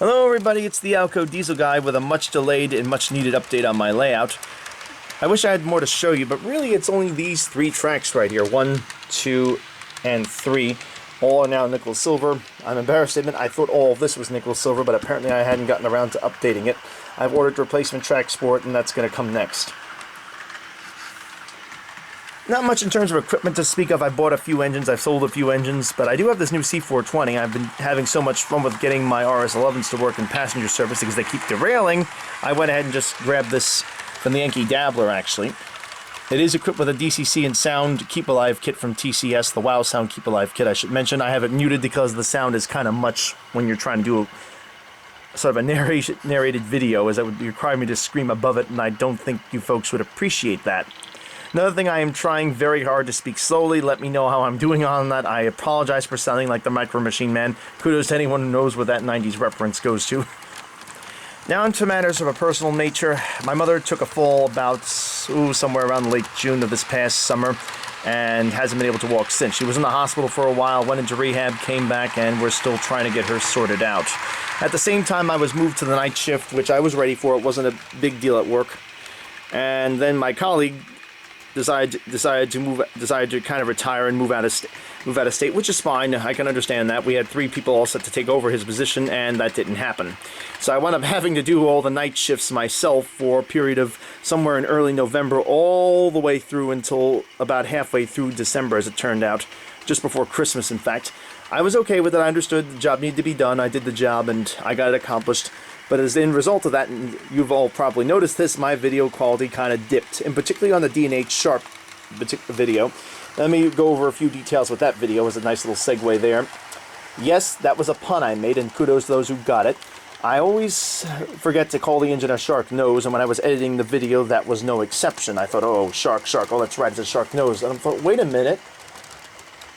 Hello everybody, it's the Alco Diesel Guy with a much delayed and much needed update on my layout. I wish I had more to show you, but really it's only these three tracks right here. 1, 2, and 3. All are now nickel silver. I'm embarrassed to admit I thought all of this was nickel silver, but apparently I hadn't gotten around to updating it. I've ordered replacement tracks for it, and that's going to come next. Not much in terms of equipment to speak of. I bought a few engines, I've sold a few engines, but I do have this new C420. I've been having so much fun with getting my RS11s to work in passenger service because they keep derailing. I went ahead and just grabbed this from the Yankee Dabbler, actually. It is equipped with a DCC and sound Keep Alive kit from TCS, the WOW Sound Keep Alive kit, I should mention. I have it muted because the sound is kind of much when you're trying to do a sort of a narrated video, as that would require me to scream above it, and I don't think you folks would appreciate that. Another thing, I am trying very hard to speak slowly. Let me know how I'm doing on that. I apologize for sounding like the Micro Machine Man. Kudos to anyone who knows where that 90s reference goes to. Now into matters of a personal nature. My mother took a fall about, somewhere around late June of this past summer, and hasn't been able to walk since. She was in the hospital for a while, went into rehab, came back, and we're still trying to get her sorted out. At the same time, I was moved to the night shift, which I was ready for. It wasn't a big deal at work. And then my colleague decided to kind of retire and move out of state, which is fine. I can understand that. We had 3 people all set to take over his position, and that didn't happen. So I wound up having to do all the night shifts myself for a period of somewhere in early November, all the way through until about halfway through December, as it turned out, just before Christmas, in fact. I was okay with it. I understood the job needed to be done. I did the job, and I got it accomplished. But as the end result of that, and you've all probably noticed this, my video quality kind of dipped, and particularly on the D&H Sharp video. Let me go over a few details with that video as a nice little segue there. Yes, that was a pun I made, and kudos to those who got it. I always forget to call the engine a shark nose, and when I was editing the video, that was no exception. I thought, oh, shark, oh, that's right, it's a shark nose. And I thought, wait a minute.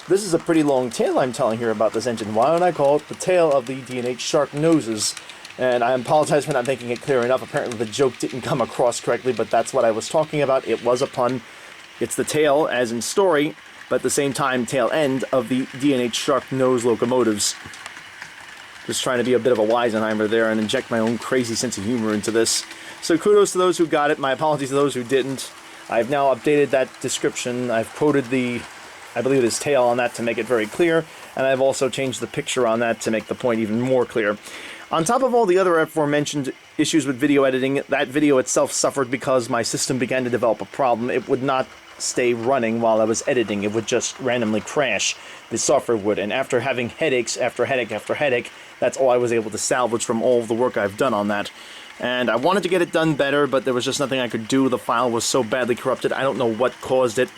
This is a pretty long tale I'm telling here about this engine. Why don't I call it the tale of the D&H Shark Noses? And I apologize for not making it clear enough. Apparently the joke didn't come across correctly, but that's what I was talking about. It was a pun. It's the tail, as in story, but at the same time, tail end of the D&H Shark Nose locomotives. Just trying to be a bit of a Weisenheimer there and inject my own crazy sense of humor into this. So kudos to those who got it. My apologies to those who didn't. I've now updated that description. I've quoted the, I believe it is tail on that to make it very clear, and I've also changed the picture on that to make the point even more clear. On top of all the other aforementioned issues with video editing, that video itself suffered because my system began to develop a problem. It would not stay running while I was editing. It would just randomly crash. The software would, and after having headaches after headache after headache, that's all I was able to salvage from all of the work I've done on that. And I wanted to get it done better, but there was just nothing I could do. The file was so badly corrupted, I don't know what caused it.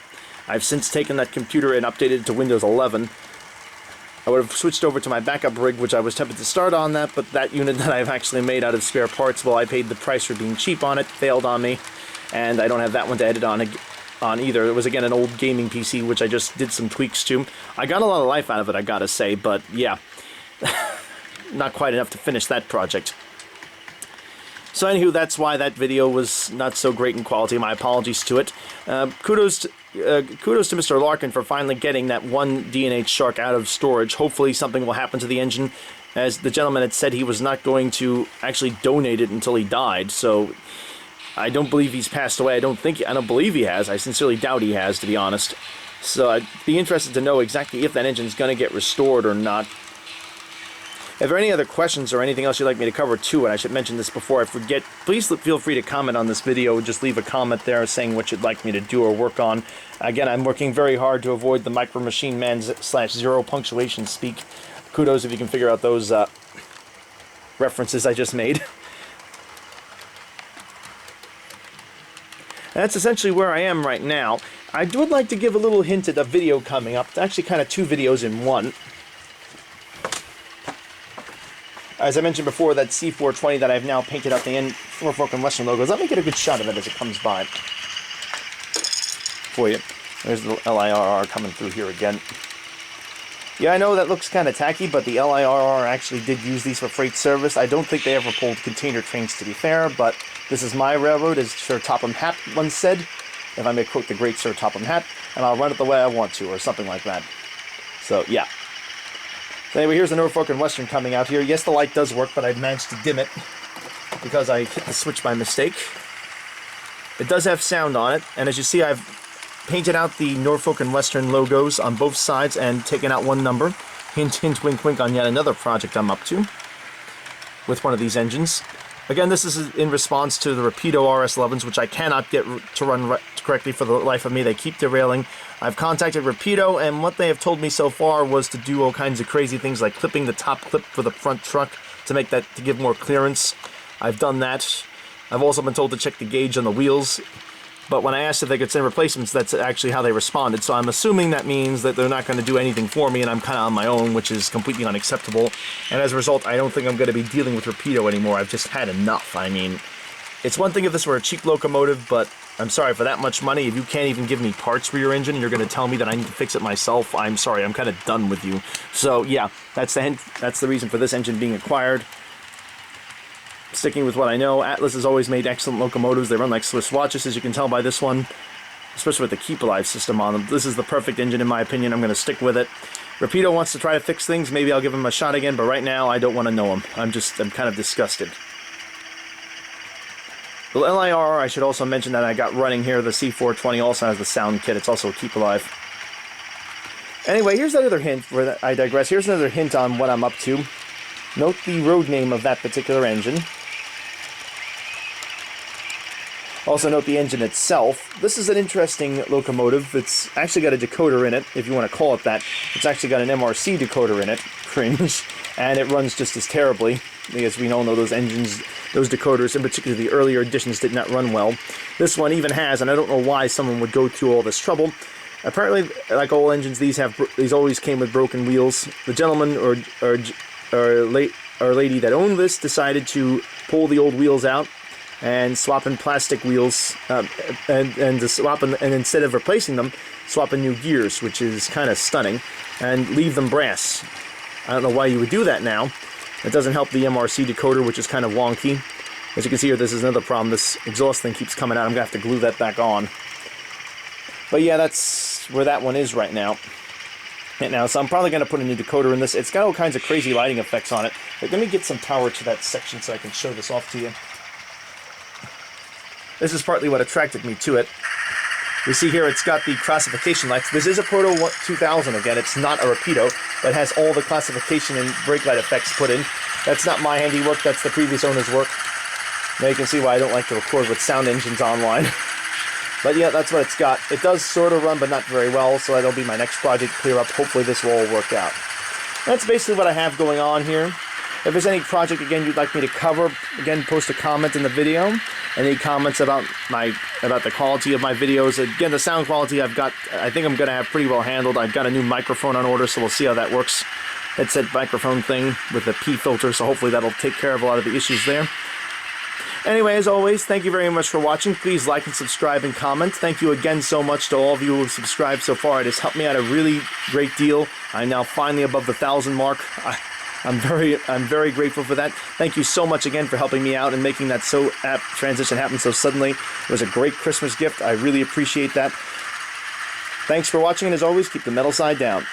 I've since taken that computer and updated it to Windows 11. I would have switched over to my backup rig, which I was tempted to start on that, but that unit that I've actually made out of spare parts, well, I paid the price for being cheap on it, failed on me, and I don't have that one to edit on either. It was, again, an old gaming PC, which I just did some tweaks to. I got a lot of life out of it, I gotta say, but yeah, not quite enough to finish that project. So anywho, that's why that video was not so great in quality. My apologies to it. Kudos to Mr. Larkin for finally getting that one D&H Shark out of storage. Hopefully something will happen to the engine. As the gentleman had said, he was not going to actually donate it until he died. So I don't believe he's passed away. I don't believe he has. I sincerely doubt he has, to be honest. So I'd be interested to know exactly if that engine is going to get restored or not. If there are any other questions or anything else you'd like me to cover too, and I should mention this before I forget, please feel free to comment on this video. Just leave a comment there saying what you'd like me to do or work on. Again, I'm working very hard to avoid the Micro Machine Man /0 punctuation speak. Kudos if you can figure out those references I just made. That's essentially where I am right now. I would like to give a little hint at a video coming up. It's actually kind of 2 videos in one. As I mentioned before, that C420 that I've now painted out the end Norfolk and Western logos. Let me get a good shot of it as it comes by for you. There's the LIRR coming through here again. Yeah, I know that looks kind of tacky, but the LIRR actually did use these for freight service. I don't think they ever pulled container trains, to be fair, but this is my railroad, as Sir Topham Hatt once said, if I may quote the great Sir Topham Hatt, and I'll run it the way I want to, or something like that. So, yeah. Anyway, here's the Norfolk and Western coming out here. Yes, the light does work, but I managed to dim it because I hit the switch by mistake. It does have sound on it, and as you see, I've painted out the Norfolk and Western logos on both sides and taken out one number. Hint, hint, wink, wink on yet another project I'm up to with one of these engines. Again, this is in response to the Rapido RS11s, which I cannot get to run correctly for the life of me. They keep derailing. I've contacted Rapido, and what they have told me so far was to do all kinds of crazy things, like clipping the top clip for the front truck to give more clearance. I've done that. I've also been told to check the gauge on the wheels. But when I asked if they could send replacements, that's actually how they responded. So I'm assuming that means that they're not going to do anything for me, and I'm kind of on my own, which is completely unacceptable. And as a result, I don't think I'm going to be dealing with Rapido anymore. I've just had enough. I mean, it's one thing if this were a cheap locomotive, but I'm sorry, for that much money, if you can't even give me parts for your engine and you're going to tell me that I need to fix it myself, I'm sorry, I'm kind of done with you. So yeah, that's the reason for this engine being acquired. Sticking with what I know, Atlas has always made excellent locomotives. They run like Swiss watches, as you can tell by this one, especially with the Keep Alive system on them. This is the perfect engine in my opinion. I'm going to stick with it. Rapido wants to try to fix things. Maybe I'll give him a shot again, but right now I don't want to know him. I'm kind of disgusted. The LIR, I should also mention that I got running here. The C420 also has the sound kit. It's also a Keep Alive. Anyway, here's another hint, where I digress. Here's another hint on what I'm up to. Note the road name of that particular engine. Also note the engine itself. This is an interesting locomotive. It's actually got a decoder in it, if you want to call it that. It's actually got an MRC decoder in it. Cringe. And it runs just as terribly, because we all know those engines, those decoders, in particular the earlier editions, did not run well. This one even has, and I don't know why someone would go through all this trouble. Apparently, like all engines, these always came with broken wheels. The gentleman or lady that owned this decided to pull the old wheels out and swap in plastic wheels, and instead of replacing them, swap in new gears, which is kind of stunning, and leave them brass. I don't know why you would do that now. It doesn't help the MRC decoder, which is kind of wonky. As you can see here, this is another problem. This exhaust thing keeps coming out. I'm going to have to glue that back on. But yeah, that's where that one is right now. So I'm probably going to put a new decoder in this. It's got all kinds of crazy lighting effects on it. But let me get some power to that section so I can show this off to you. This is partly what attracted me to it. You see here it's got the classification lights. This is a Proto 2000 again. It's not a Rapido, but has all the classification and brake light effects put in. That's not my handiwork. That's the previous owner's work. Now you can see why I don't like to record with sound engines online. But yeah, that's what it's got. It does sort of run, but not very well, so that'll be my next project to clear up. Hopefully this will all work out. That's basically what I have going on here. If there's any project, again, you'd like me to cover, again, post a comment in the video. Any comments about the quality of my videos. Again, the sound quality I think I'm going to have pretty well handled. I've got a new microphone on order, so we'll see how that works. Headset microphone thing with the P filter, so hopefully that'll take care of a lot of the issues there. Anyway, as always, thank you very much for watching. Please like and subscribe and comment. Thank you again so much to all of you who have subscribed so far. It has helped me out a really great deal. I'm now finally above the 1,000 mark. I'm very grateful for that. Thank you so much again for helping me out and making that transition happen so suddenly. It was a great Christmas gift. I really appreciate that. Thanks for watching, and as always, keep the metal side down.